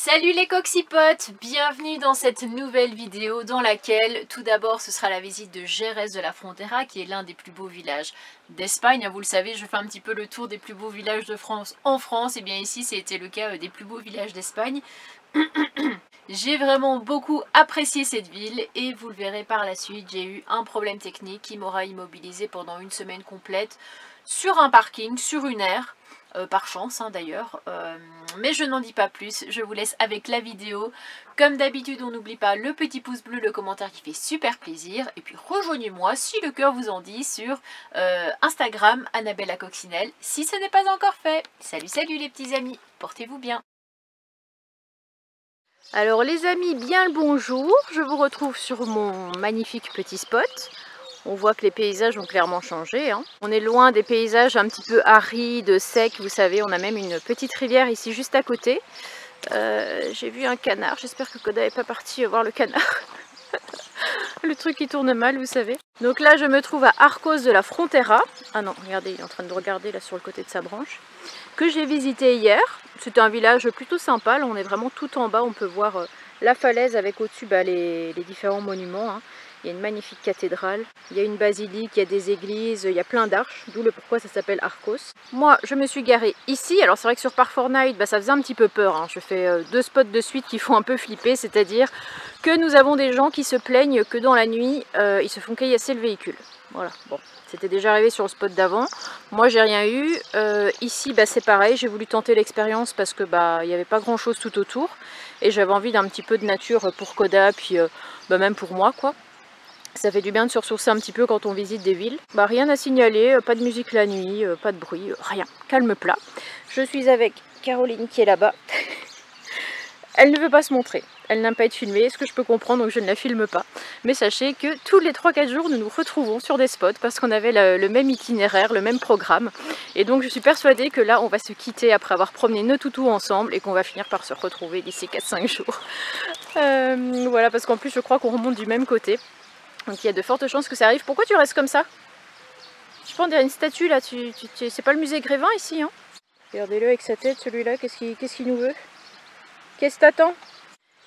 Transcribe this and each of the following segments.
Salut les coxipotes, bienvenue dans cette nouvelle vidéo dans laquelle tout d'abord ce sera la visite de Jerez de la Frontera qui est l'un des plus beaux villages d'Espagne. Vous le savez, je fais un petit peu le tour des plus beaux villages de France en France, et bien ici c'était le cas des plus beaux villages d'Espagne. J'ai vraiment beaucoup apprécié cette ville et vous le verrez par la suite, j'ai eu un problème technique qui m'aura immobilisé pendant une semaine complète sur un parking, sur une aire. Par chance d'ailleurs, mais je n'en dis pas plus, je vous laisse avec la vidéo. Comme d'habitude, on n'oublie pas le petit pouce bleu, le commentaire qui fait super plaisir, et puis rejoignez-moi si le cœur vous en dit sur Instagram, Annabelle la Coccinelle, si ce n'est pas encore fait. Salut salut les petits amis, portez-vous bien. Alors les amis, bien le bonjour, je vous retrouve sur mon magnifique petit spot. On voit que les paysages ont clairement changé, hein. On est loin des paysages un petit peu arides, secs, vous savez, on a même une petite rivière ici juste à côté. J'ai vu un canard, j'espère que Koda n'est pas parti voir le canard. Le truc qui tourne mal, vous savez. Donc là, je me trouve à Arcos de la Frontera. Ah non, regardez, il est en train de regarder là sur le côté de sa branche. Que j'ai visité hier. C'était un village plutôt sympa, là on est vraiment tout en bas, on peut voir la falaise avec au-dessus les différents monuments, hein. Il y a une magnifique cathédrale, il y a une basilique, il y a des églises, il y a plein d'arches, d'où le pourquoi ça s'appelle Arcos. Moi, je me suis garée ici. Alors c'est vrai que sur Park Fortnite, ça faisait un petit peu peur, hein. Je fais deux spots de suite qui font un peu flipper, c'est-à-dire que nous avons des gens qui se plaignent que dans la nuit, ils se font caillasser le véhicule. Voilà, bon. C'était déjà arrivé sur le spot d'avant. Moi, j'ai rien eu. Ici, c'est pareil. J'ai voulu tenter l'expérience parce que il n'y avait pas grand-chose tout autour. Et j'avais envie d'un petit peu de nature pour Koda, puis même pour moi, quoi. Ça fait du bien de se ressourcer un petit peu quand on visite des villes. Rien à signaler, pas de musique la nuit, pas de bruit, rien. Calme plat. Je suis avec Caroline qui est là-bas. Elle ne veut pas se montrer. Elle n'aime pas être filmée, ce que je peux comprendre, donc je ne la filme pas. Mais sachez que tous les 3-4 jours, nous nous retrouvons sur des spots parce qu'on avait le même itinéraire, le même programme. Et donc je suis persuadée que là, on va se quitter après avoir promené nos toutous ensemble et qu'on va finir par se retrouver d'ici 4-5 jours. Voilà, parce qu'en plus, je crois qu'on remonte du même côté. Donc il y a de fortes chances que ça arrive. Pourquoi tu restes comme ça? Je pense qu'il y a une statue là, c'est pas le musée Grévin ici, hein? Regardez-le avec sa tête, celui-là, qu'est-ce qu'il nous veut? Qu'est-ce que t'attends?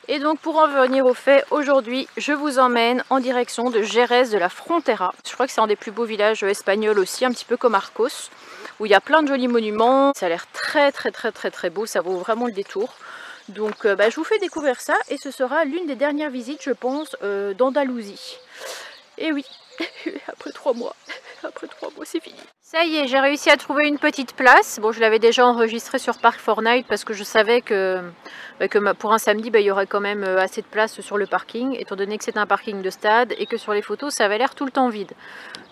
Et donc pour en venir au fait, aujourd'hui je vous emmène en direction de Jerez de la Frontera. Je crois que c'est un des plus beaux villages espagnols aussi, un petit peu comme Arcos, où il y a plein de jolis monuments. Ça a l'air très beau, ça vaut vraiment le détour. Donc je vous fais découvrir ça et ce sera l'une des dernières visites, je pense, d'Andalousie. Et oui, après 3 mois, c'est fini. Ça y est, j'ai réussi à trouver une petite place. Bon, je l'avais déjà enregistré sur Park Fortnite parce que je savais que pour un samedi, il y aurait quand même assez de place sur le parking, étant donné que c'est un parking de stade et que sur les photos, ça avait l'air tout le temps vide.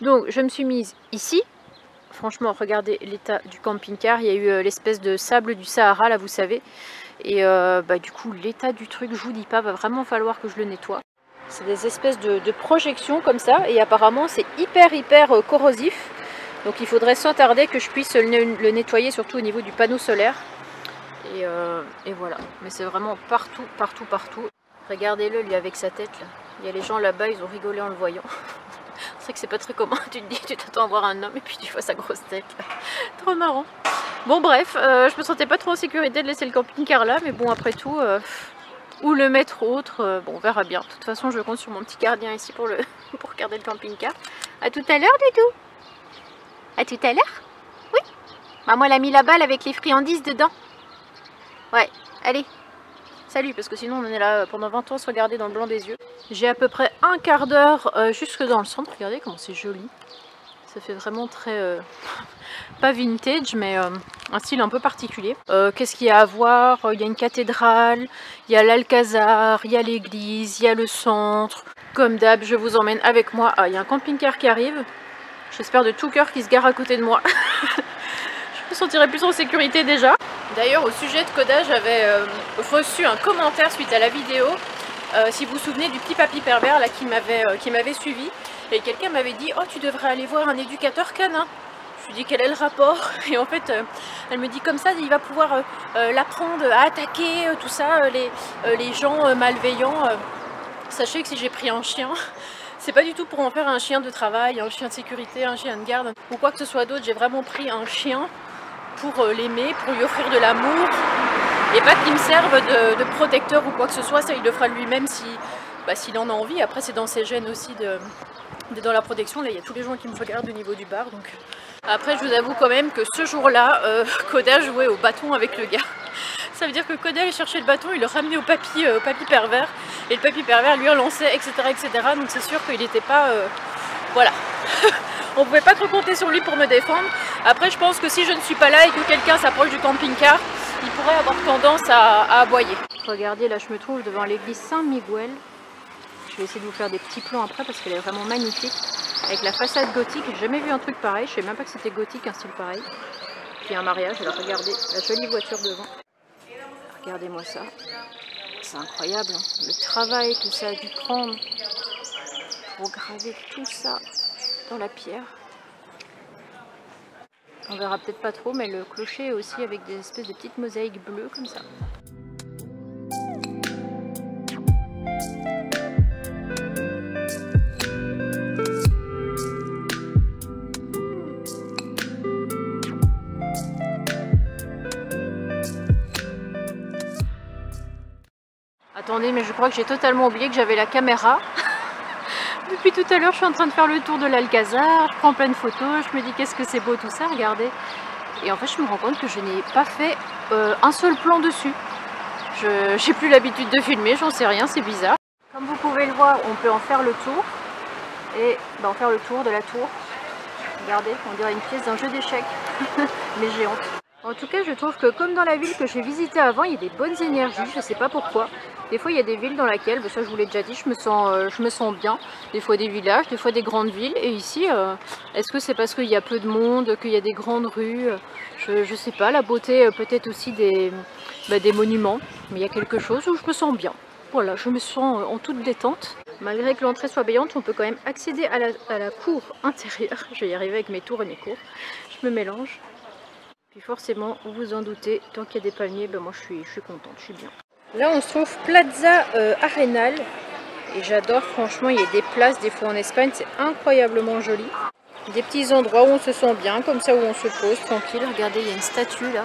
Donc, je me suis mise ici. Franchement, regardez l'état du camping-car. Il y a eu l'espèce de sable du Sahara, là, vous savez. Et du coup, l'état du truc, je vous dis pas, va vraiment falloir que je le nettoie. C'est des espèces de projections comme ça, et apparemment, c'est hyper corrosif. Donc il faudrait sans tarder que je puisse le nettoyer, surtout au niveau du panneau solaire. Et voilà. Mais c'est vraiment partout. Regardez-le, lui, avec sa tête, là. Il y a les gens là-bas, ils ont rigolé en le voyant. C'est vrai que c'est pas très commun. Tu te dis, tu t'attends à voir un homme et puis tu vois sa grosse tête, là. Trop marrant. Bon, bref, je me sentais pas trop en sécurité de laisser le camping-car là. Mais bon, après tout, où le mettre autre, bon, on verra bien. De toute façon, je compte sur mon petit gardien ici pour garder le camping-car. À tout à l'heure, Doudou. À tout à l'heure? Oui. Maman l'a mis la balle avec les friandises dedans. Ouais, allez. Salut, parce que sinon on est là pendant 20 ans à se regarder dans le blanc des yeux. J'ai à peu près un quart d'heure jusque dans le centre. Regardez comment c'est joli. Ça fait vraiment très... pas vintage, mais un style un peu particulier. Qu'est-ce qu'il y a à voir? Il y a une cathédrale, il y a l'Alcazar, il y a l'église, il y a le centre. Comme d'hab, je vous emmène avec moi. Ah, il y a un camping-car qui arrive. J'espère de tout cœur qu'il se gare à côté de moi. Je me sentirais plus en sécurité déjà. D'ailleurs, au sujet de Koda, j'avais reçu un commentaire suite à la vidéo. Si vous vous souvenez du petit papy pervers là, qui m'avait suivi. Et quelqu'un m'avait dit « Oh, tu devrais aller voir un éducateur canin ». Je lui dis « Quel est le rapport ?» Et en fait, elle me dit « Comme ça, il va pouvoir l'apprendre à attaquer, tout ça, les gens malveillants. Sachez que si j'ai pris un chien... C'est pas du tout pour en faire un chien de travail, un chien de sécurité, un chien de garde ou quoi que ce soit d'autre. J'ai vraiment pris un chien pour l'aimer, pour lui offrir de l'amour, Et pas qu'il me serve de protecteur ou quoi que ce soit, ça il le fera lui-même s'il en a envie. Après c'est dans ses gènes aussi dans la protection. Là il y a tous les gens qui me regardent au niveau du bar. Donc... Après je vous avoue quand même que ce jour-là, Koda jouait au bâton avec le gars. Ça veut dire que Koda allait chercher le bâton, il le ramenait au papy pervers. Et le papy pervers lui relançait, etc. etc. Donc c'est sûr qu'il n'était pas... voilà. On pouvait pas trop compter sur lui pour me défendre. Après je pense que si je ne suis pas là et que quelqu'un s'approche du camping-car, il pourrait avoir tendance à aboyer. Regardez, là je me trouve devant l'église Saint-Miguel. Je vais essayer de vous faire des petits plans après parce qu'elle est vraiment magnifique. Avec la façade gothique, j'ai jamais vu un truc pareil. Je sais même pas que c'était gothique, un style pareil. Puis un mariage, alors regardez la jolie voiture devant. Regardez-moi ça. C'est incroyable, hein, le travail que ça a dû prendre pour graver tout ça dans la pierre. On verra peut-être pas trop, mais le clocher est aussi avec des espèces de petites mosaïques bleues comme ça. Attendez, mais je crois que j'ai totalement oublié que j'avais la caméra. Depuis tout à l'heure, je suis en train de faire le tour de l'Alcazar, je prends plein de photos, je me dis qu'est-ce que c'est beau tout ça, regardez. Et en fait, je me rends compte que je n'ai pas fait un seul plan dessus. J'ai plus l'habitude de filmer, j'en sais rien, c'est bizarre. Comme vous pouvez le voir, on peut en faire le tour. Et en faire le tour de la tour. Regardez, on dirait une pièce d'un jeu d'échecs, mais géante. En tout cas, je trouve que comme dans la ville que j'ai visitée avant, il y a des bonnes énergies, je sais pas pourquoi. Des fois, il y a des villes dans lesquelles, ça je vous l'ai déjà dit, je me sens bien. Des fois des villages, des fois des grandes villes. Et ici, est-ce que c'est parce qu'il y a peu de monde, qu'il y a des grandes rues? Je sais pas, la beauté peut-être aussi des monuments. Mais il y a quelque chose où je me sens bien. Voilà, je me sens en toute détente. Malgré que l'entrée soit payante, on peut quand même accéder à la cour intérieure. Je vais y arriver avec mes tours et mes cours. Je me mélange. Puis forcément, vous vous en doutez, tant qu'il y a des palmiers, moi je suis contente, je suis bien. Là on se trouve Plaza Arenal. Et j'adore, franchement, il y a des places des fois en Espagne, c'est incroyablement joli. Des petits endroits où on se sent bien, comme ça où on se pose tranquille. Regardez, il y a une statue là.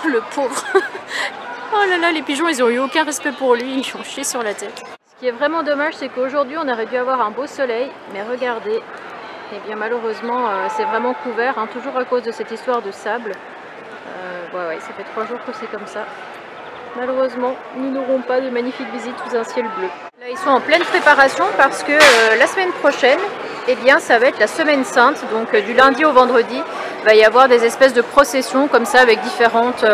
Oh le pauvre. Oh là là, les pigeons ils ont eu aucun respect pour lui, ils ont chié sur la tête. Ce qui est vraiment dommage, c'est qu'aujourd'hui on aurait dû avoir un beau soleil, mais regardez, et bien malheureusement c'est vraiment couvert, hein, toujours à cause de cette histoire de sable. Ouais, ça fait 3 jours que c'est comme ça. Malheureusement, nous n'aurons pas de magnifique visite sous un ciel bleu. Là, ils sont en pleine préparation parce que la semaine prochaine, eh bien, ça va être la semaine sainte. Donc, du lundi au vendredi, il va y avoir des espèces de processions comme ça avec différentes...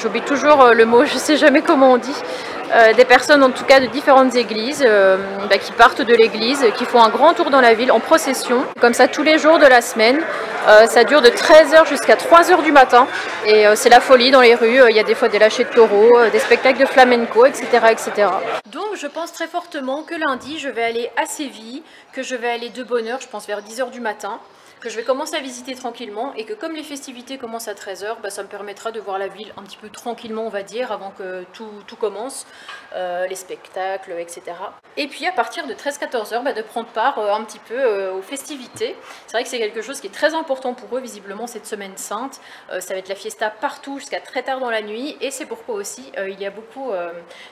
J'oublie toujours le mot, je sais jamais comment on dit. Des personnes en tout cas de différentes églises qui partent de l'église, qui font un grand tour dans la ville en procession, comme ça tous les jours de la semaine. Ça dure de 13 h jusqu'à 3 h du matin et c'est la folie dans les rues. Il y a des fois des lâchers de taureaux, des spectacles de flamenco, etc., etc. Donc je pense très fortement que lundi je vais aller à Séville, que je vais aller de bonne heure, je pense vers 10 h du matin, que je vais commencer à visiter tranquillement et que comme les festivités commencent à 13 h, ça me permettra de voir la ville un petit peu tranquillement, on va dire, avant que tout commence, les spectacles, etc. Et puis à partir de 13-14 h, de prendre part un petit peu aux festivités. C'est vrai que c'est quelque chose qui est très important pour eux, visiblement, cette semaine sainte. Ça va être la fiesta partout jusqu'à très tard dans la nuit et c'est pourquoi aussi il y a beaucoup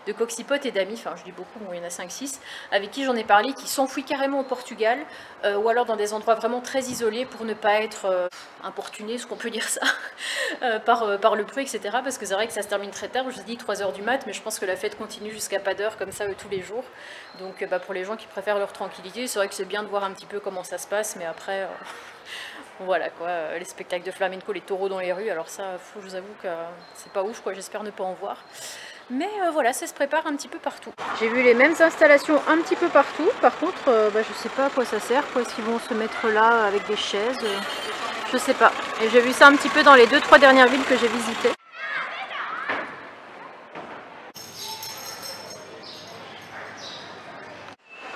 de coxypotes et d'amis, enfin je dis beaucoup, bon, il y en a 5-6, avec qui j'en ai parlé, qui s'enfuient carrément au Portugal ou alors dans des endroits vraiment très isolés pour ne pas être importuné, ce qu'on peut dire ça, par le bruit, etc. Parce que c'est vrai que ça se termine très tard, je vous ai dit 3 h du mat, mais je pense que la fête continue jusqu'à pas d'heure comme ça tous les jours. Donc pour les gens qui préfèrent leur tranquillité, c'est vrai que c'est bien de voir un petit peu comment ça se passe, mais après, voilà quoi, les spectacles de flamenco, les taureaux dans les rues, alors ça, je vous avoue que c'est pas ouf, quoi, j'espère ne pas en voir. Mais voilà, ça se prépare un petit peu partout. J'ai vu les mêmes installations un petit peu partout. Par contre, je sais pas à quoi ça sert. Est-ce qu'ils vont se mettre là avec des chaises? Je sais pas. Et j'ai vu ça un petit peu dans les 2-3 dernières villes que j'ai visitées.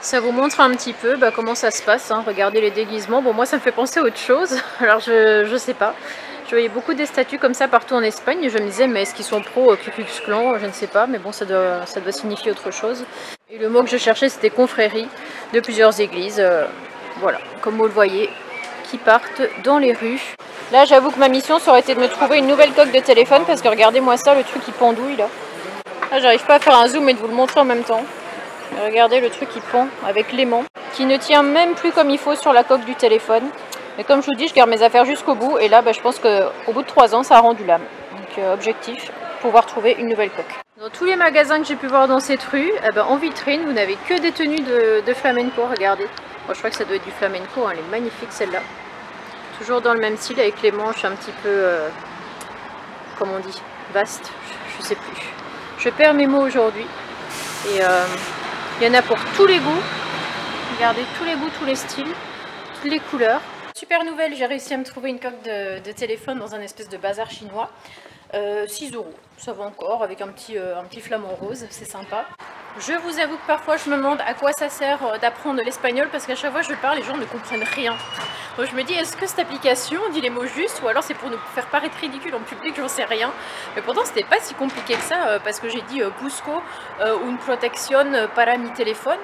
Ça vous montre un petit peu comment ça se passe. Hein. Regardez les déguisements. Bon, moi, ça me fait penser à autre chose. Alors, je sais pas. Je voyais beaucoup des statues comme ça partout en Espagne et je me disais mais est-ce qu'ils sont pro Ku Klux Klan? Je ne sais pas, mais bon ça doit signifier autre chose. Et le mot que je cherchais c'était confrérie de plusieurs églises, voilà, comme vous le voyez, qui partent dans les rues Là, j'avoue que ma mission, ça aurait été de me trouver une nouvelle coque de téléphone parce que regardez-moi ça, le truc qui pendouille là. Là, j'arrive pas à faire un zoom et de vous le montrer en même temps. Et regardez le truc qui pend avec l'aimant, qui ne tient même plus comme il faut sur la coque du téléphone. Mais comme je vous dis, je garde mes affaires jusqu'au bout et là, je pense qu'au bout de 3 ans, ça a rendu l'âme. Donc, objectif, pouvoir trouver une nouvelle coque. Dans tous les magasins que j'ai pu voir dans cette rue, en vitrine, vous n'avez que des tenues de flamenco, regardez. Bon, je crois que ça doit être du flamenco, hein, elle est magnifique celle-là. Toujours dans le même style, avec les manches un petit peu, comment on dit, vaste, je sais plus. Je perds mes mots aujourd'hui. Et il y en a pour tous les goûts. Regardez, tous les goûts, tous les styles, toutes les couleurs. Super nouvelle, j'ai réussi à me trouver une coque de téléphone dans un espèce de bazar chinois. 6 €, ça va encore, avec un petit flamant rose, c'est sympa. Je vous avoue que parfois je me demande à quoi ça sert d'apprendre l'espagnol parce qu'à chaque fois que je parle, les gens ne comprennent rien. Donc je me dis, est-ce que cette application dit les mots justes ou alors c'est pour nous faire paraître ridicule en public, j'en sais rien. Mais pourtant c'était pas si compliqué que ça parce que j'ai dit busco une protection para mi téléphone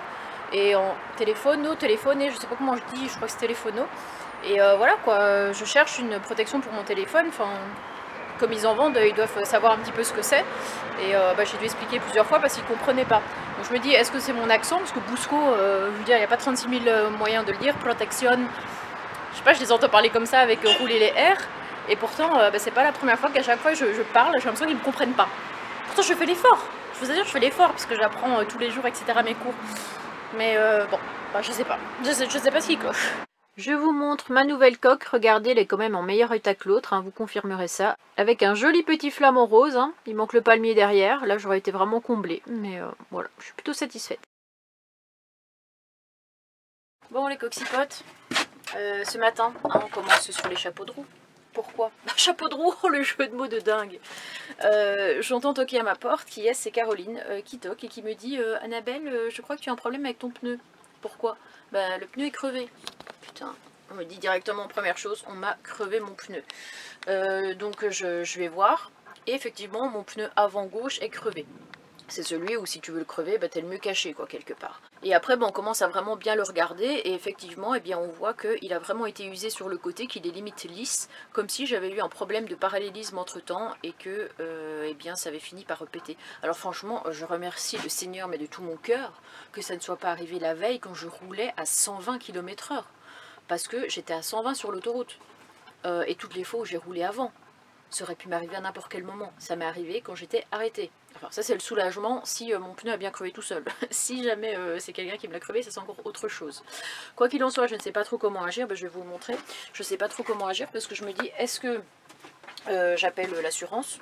et en téléfono, téléphoné, je sais pas comment je dis, je crois que c'est téléphono. Et voilà quoi, je cherche une protection pour mon téléphone, enfin... Comme ils en vendent, ils doivent savoir un petit peu ce que c'est. Et j'ai dû expliquer plusieurs fois parce qu'ils ne comprenaient pas. Donc je me dis, est-ce que c'est mon accent? Parce que Busco, je veux dire, il n'y a pas 36 000 moyens de le dire. Protection, je sais pas, je les entends parler comme ça avec rouler les R. Et pourtant, c'est pas la première fois qu'à chaque fois je parle, j'ai l'impression qu'ils ne me comprennent pas. Pourtant, je fais l'effort. Je vous assure, je fais l'effort parce que j'apprends tous les jours, etc. mes cours. Mais bon, je sais pas. Je sais pas ce qui cloche. Je vous montre ma nouvelle coque, regardez, elle est quand même en meilleur état que l'autre, hein, vous confirmerez ça. Avec un joli petit flamant rose, hein. Il manque le palmier derrière, là j'aurais été vraiment comblée, mais voilà, je suis plutôt satisfaite. Bon les coxipotes, ce matin, hein, on commence sur les chapeaux de roue. Pourquoi? Chapeau de roue, le jeu de mots de dingue. J'entends toquer à ma porte, qui est, c'est Caroline, qui toque et qui me dit « Annabelle, je crois que tu as un problème avec ton pneu. » Pourquoi? Bah le pneu est crevé. Putain, on me dit directement première chose, on m'a crevé mon pneu. Donc je vais voir, et effectivement mon pneu avant gauche est crevé. C'est celui où si tu veux le crever, t'es le mieux caché quoi quelque part. Et après on commence à vraiment bien le regarder, et effectivement on voit qu'il a vraiment été usé sur le côté, qu'il est limite lisse, comme si j'avais eu un problème de parallélisme entre temps, et que ça avait fini par repéter. Alors franchement, je remercie le Seigneur, mais de tout mon cœur, que ça ne soit pas arrivé la veille quand je roulais à 120 km/h. Parce que j'étais à 120 sur l'autoroute. Et toutes les fois où j'ai roulé avant, ça aurait pu m'arriver à n'importe quel moment. Ça m'est arrivé quand j'étais arrêtée. Enfin, ça c'est le soulagement si mon pneu a bien crevé tout seul. Si jamais c'est quelqu'un qui me l'a crevé, ça c'est encore autre chose. Quoi qu'il en soit, je ne sais pas trop comment agir. Je vais vous le montrer. Je ne sais pas trop comment agir parce que je me dis, est-ce que j'appelle l'assurance,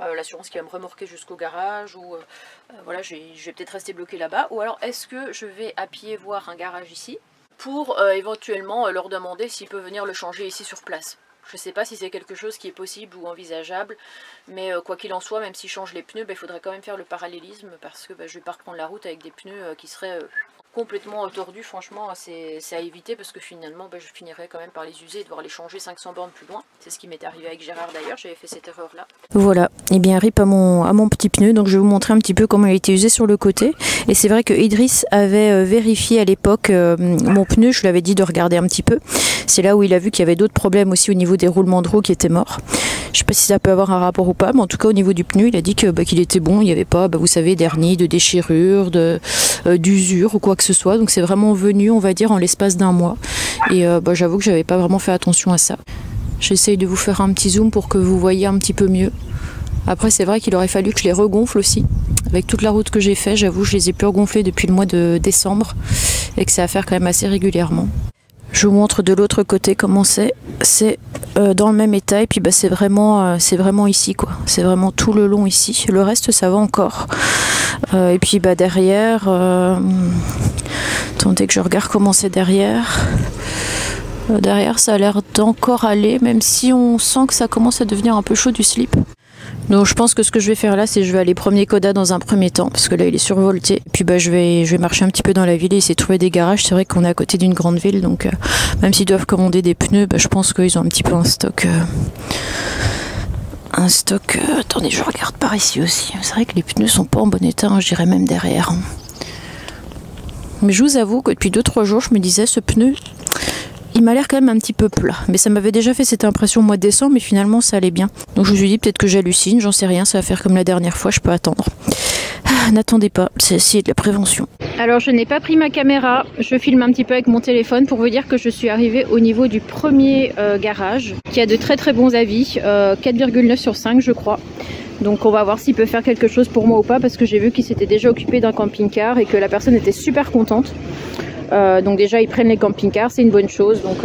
l'assurance qui va me remorquer jusqu'au garage, ou voilà, je vais peut-être rester bloqué là-bas, ou alors est-ce que je vais à pied voir un garage ici pour éventuellement leur demander s'ils peuvent venir le changer ici sur place. Je ne sais pas si c'est quelque chose qui est possible ou envisageable, mais quoi qu'il en soit, même si je change les pneus, il faudrait quand même faire le parallélisme, parce que je ne vais pas reprendre la route avec des pneus qui seraient complètement tordus. Franchement, c'est à éviter, parce que finalement, je finirais quand même par les user et devoir les changer 500 bornes plus loin. C'est ce qui m'est arrivé avec Gérard d'ailleurs, j'avais fait cette erreur-là. Voilà, et bien rip à mon petit pneu, donc je vais vous montrer un petit peu comment il a été usé sur le côté. Et c'est vrai que Idriss avait vérifié à l'époque mon pneu, je lui avais dit de regarder un petit peu. C'est là où il a vu qu'il y avait d'autres problèmes aussi au niveau des roulements de roue qui étaient morts. Je sais pas si ça peut avoir un rapport ou pas, mais en tout cas au niveau du pneu, il a dit que qu'il était bon, il n'y avait pas, vous savez, d'hernie, de déchirure, d'usure ou quoi que ce soit. Donc c'est vraiment venu, on va dire, en l'espace d'un mois. Et j'avoue que j'avais pas vraiment fait attention à ça. J'essaye de vous faire un petit zoom pour que vous voyez un petit peu mieux. Après c'est vrai qu'il aurait fallu que je les regonfle aussi. Avec toute la route que j'ai fait, j'avoue, je les ai plus regonflés depuis le mois de décembre et que c'est à faire quand même assez régulièrement. Je vous montre de l'autre côté comment c'est. C'est dans le même état et puis c'est vraiment ici quoi. C'est vraiment tout le long ici. Le reste ça va encore. Et puis derrière, attendez que je regarde comment c'est derrière. Derrière ça a l'air d'encore aller, même si on sent que ça commence à devenir un peu chaud du slip. Donc je pense que ce que je vais faire là, c'est que je vais aller promener Koda dans un premier temps, parce que là il est survolté. Et puis je vais marcher un petit peu dans la ville et essayer de trouver des garages. C'est vrai qu'on est à côté d'une grande ville, donc même s'ils doivent commander des pneus, je pense qu'ils ont un petit peu un stock. Attendez, je regarde par ici aussi. C'est vrai que les pneus sont pas en bon état, hein, je dirais même derrière. Mais je vous avoue que depuis 2-3 jours, je me disais, ce pneu, il m'a l'air quand même un petit peu plat. Mais ça m'avait déjà fait cette impression au mois de décembre, mais finalement ça allait bien. Donc je me suis dit peut-être que j'hallucine, j'en sais rien, ça va faire comme la dernière fois, je peux attendre. N'attendez pas, c'est essayer de la prévention. Alors je n'ai pas pris ma caméra, je filme un petit peu avec mon téléphone pour vous dire que je suis arrivée au niveau du premier garage qui a de très très bons avis, 4,9 sur 5 je crois. Donc on va voir s'il peut faire quelque chose pour moi ou pas, parce que j'ai vu qu'il s'était déjà occupé d'un camping-car et que la personne était super contente. Donc déjà ils prennent les camping-cars, c'est une bonne chose, donc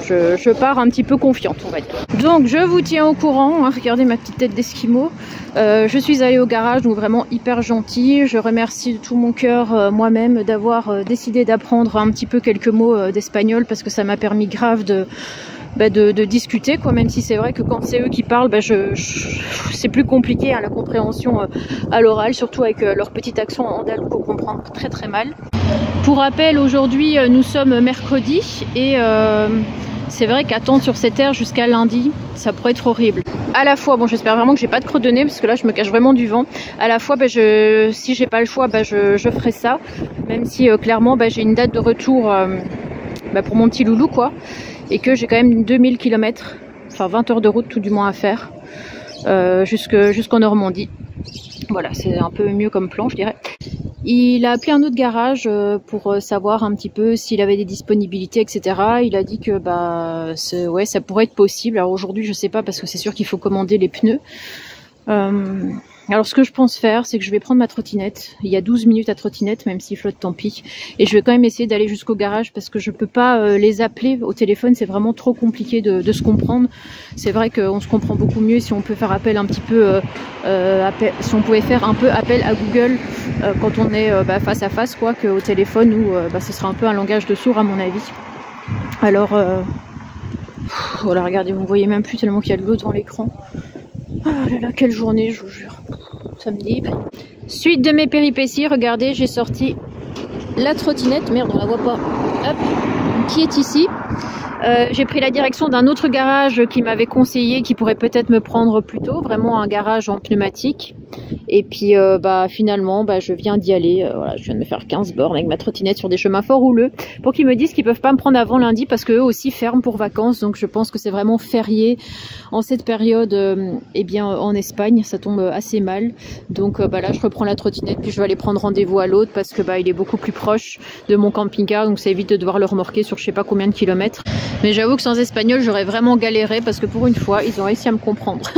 je pars un petit peu confiante on va dire. Donc je vous tiens au courant, hein, regardez ma petite tête d'esquimau. Je suis allée au garage, donc vraiment hyper gentil. Je remercie de tout mon cœur moi-même d'avoir décidé d'apprendre un petit peu quelques mots d'espagnol, parce que ça m'a permis grave de discuter quoi, même si c'est vrai que quand c'est eux qui parlent, c'est plus compliqué hein, la compréhension à l'oral, surtout avec leur petit accent andalou qu'on comprend très très mal. Pour rappel, aujourd'hui nous sommes mercredi et c'est vrai qu'attendre sur cette aire jusqu'à lundi, ça pourrait être horrible. À la fois, bon j'espère vraiment que j'ai pas de creux de nez, parce que là je me cache vraiment du vent. À la fois, si j'ai pas le choix, je ferai ça, même si clairement j'ai une date de retour pour mon petit loulou quoi. Et que j'ai quand même 2000 km, enfin 20 heures de route tout du moins à faire, jusqu'en Normandie. Voilà, c'est un peu mieux comme plan je dirais. Il a appelé un autre garage pour savoir un petit peu s'il avait des disponibilités, etc. Il a dit que ouais, ça pourrait être possible. Alors aujourd'hui je sais pas, parce que c'est sûr qu'il faut commander les pneus. Alors ce que je pense faire, c'est que je vais prendre ma trottinette. Il y a 12 minutes à trottinette, même s'il flotte tant pis. Et je vais quand même essayer d'aller jusqu'au garage, parce que je peux pas les appeler au téléphone, c'est vraiment trop compliqué de se comprendre. C'est vrai qu'on se comprend beaucoup mieux si on peut faire appel un petit peu, si on pouvait faire un peu appel à Google quand on est face à face, quoi, qu'au téléphone où ce sera un peu un langage de sourds à mon avis. Alors, voilà, regardez, vous ne voyez même plus tellement qu'il y a de l'eau devant l'écran. Oh là là, quelle journée, je vous jure. Ça me déprime. Suite de mes péripéties, regardez, j'ai sorti la trottinette. Merde, on la voit pas. Hop, qui est ici. J'ai pris la direction d'un autre garage qui m'avait conseillé, qui pourrait peut-être me prendre plus tôt. Vraiment un garage en pneumatique. Et puis finalement je viens d'y aller. Voilà, je viens de me faire 15 bornes avec ma trottinette sur des chemins fort houleux, pour qu'ils me disent qu'ils peuvent pas me prendre avant lundi, parce qu'eux aussi ferment pour vacances. Donc je pense que c'est vraiment férié en cette période en Espagne, ça tombe assez mal. Donc là je reprends la trottinette, puis je vais aller prendre rendez-vous à l'autre, parce que il est beaucoup plus proche de mon camping-car, donc ça évite de devoir le remorquer sur je sais pas combien de kilomètres. Mais j'avoue que sans espagnol j'aurais vraiment galéré, parce que pour une fois ils ont réussi à me comprendre.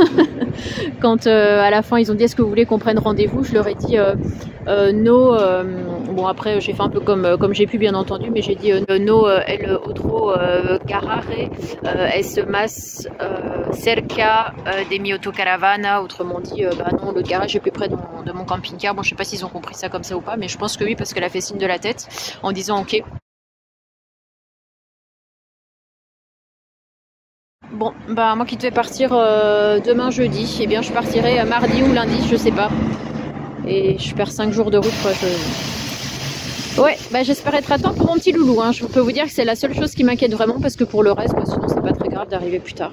Quand à la fin ils ont dit est-ce que vous voulez qu'on prenne rendez-vous, je leur ai dit no, bon après j'ai fait un peu comme j'ai pu bien entendu, mais j'ai dit no el otro carrare es más cerca de mi autocaravana, autrement dit non, l'autre garage est plus près de mon camping-car. Bon je sais pas s'ils ont compris ça comme ça ou pas, mais je pense que oui, parce qu'elle a fait signe de la tête en disant ok. Bon, moi qui devais partir demain jeudi, eh bien je partirai mardi ou lundi, je sais pas. Et je perds 5 jours de route quoi. Ouais, j'espère être à temps pour mon petit loulou, hein. Je peux vous dire que c'est la seule chose qui m'inquiète vraiment, parce que pour le reste, sinon c'est pas très grave d'arriver plus tard.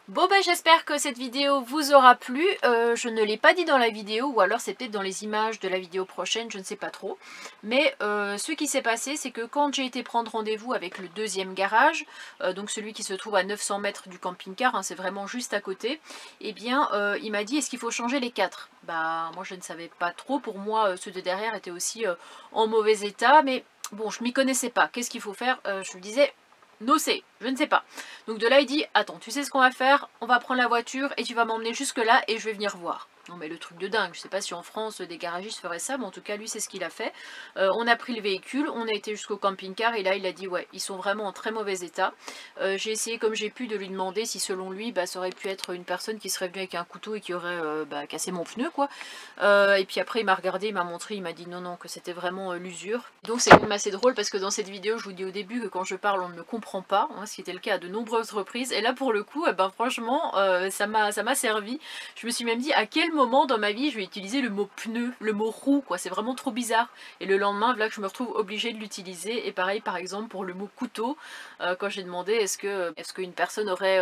Bon j'espère que cette vidéo vous aura plu. Je ne l'ai pas dit dans la vidéo, ou alors c'est peut-être dans les images de la vidéo prochaine, je ne sais pas trop. Mais ce qui s'est passé, c'est que quand j'ai été prendre rendez-vous avec le deuxième garage, donc celui qui se trouve à 900 mètres du camping-car, hein, c'est vraiment juste à côté, eh bien il m'a dit est-ce qu'il faut changer les 4 ? Moi je ne savais pas trop, pour moi ceux de derrière étaient aussi en mauvais état, mais bon je m'y connaissais pas. Qu'est-ce qu'il faut faire? Je lui disais no say, je ne sais pas. Donc de là il dit attends, tu sais ce qu'on va faire, on va prendre la voiture et tu vas m'emmener jusque là et je vais venir voir. Non mais le truc de dingue, je sais pas si en France des garagistes feraient ça, mais en tout cas lui c'est ce qu'il a fait. On a pris le véhicule, on a été jusqu'au camping-car et là il a dit ouais, ils sont vraiment en très mauvais état. J'ai essayé comme j'ai pu de lui demander si selon lui ça aurait pu être une personne qui serait venue avec un couteau et qui aurait cassé mon pneu quoi. Et puis après il m'a regardé, il m'a montré, il m'a dit non que c'était vraiment l'usure. Donc c'est quand même assez drôle, parce que dans cette vidéo je vous dis au début que quand je parle on ne me comprend pas, hein, ce qui était le cas à de nombreuses reprises, et là pour le coup franchement ça m'a servi. Je me suis même dit à quel moment dans ma vie je vais utiliser le mot pneu, le mot roue quoi, c'est vraiment trop bizarre. Et le lendemain voilà que je me retrouve obligée de l'utiliser. Et pareil par exemple pour le mot couteau, quand j'ai demandé est-ce qu'une personne aurait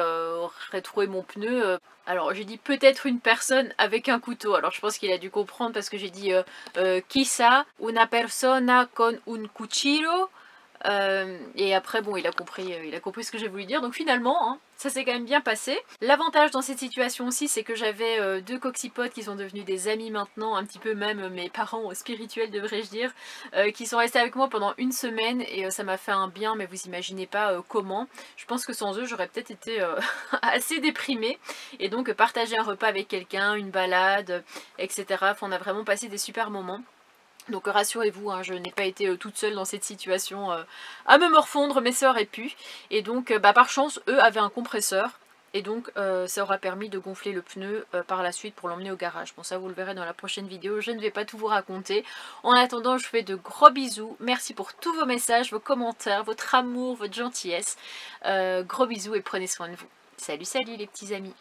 trouvé mon pneu, alors j'ai dit peut-être une personne avec un couteau. Alors je pense qu'il a dû comprendre, parce que j'ai dit quizá una persona con un cuchillo. Et après bon il a compris ce que j'ai voulu dire, donc finalement hein, ça s'est quand même bien passé. L'avantage dans cette situation aussi c'est que j'avais deux coccypodes qui sont devenus des amis maintenant, un petit peu même mes parents spirituels devrais-je dire, qui sont restés avec moi pendant une semaine et ça m'a fait un bien, mais vous imaginez pas comment. Je pense que sans eux j'aurais peut-être été assez déprimée, et donc partager un repas avec quelqu'un, une balade, etc. Enfin, on a vraiment passé des super moments. Donc rassurez-vous, hein, je n'ai pas été toute seule dans cette situation à me morfondre, mais ça aurait pu. Et donc par chance, eux avaient un compresseur. Et donc ça aura permis de gonfler le pneu par la suite pour l'emmener au garage. Bon ça vous le verrez dans la prochaine vidéo, je ne vais pas tout vous raconter. En attendant je vous fais de gros bisous, merci pour tous vos messages, vos commentaires, votre amour, votre gentillesse. Gros bisous et prenez soin de vous. Salut salut les petits amis.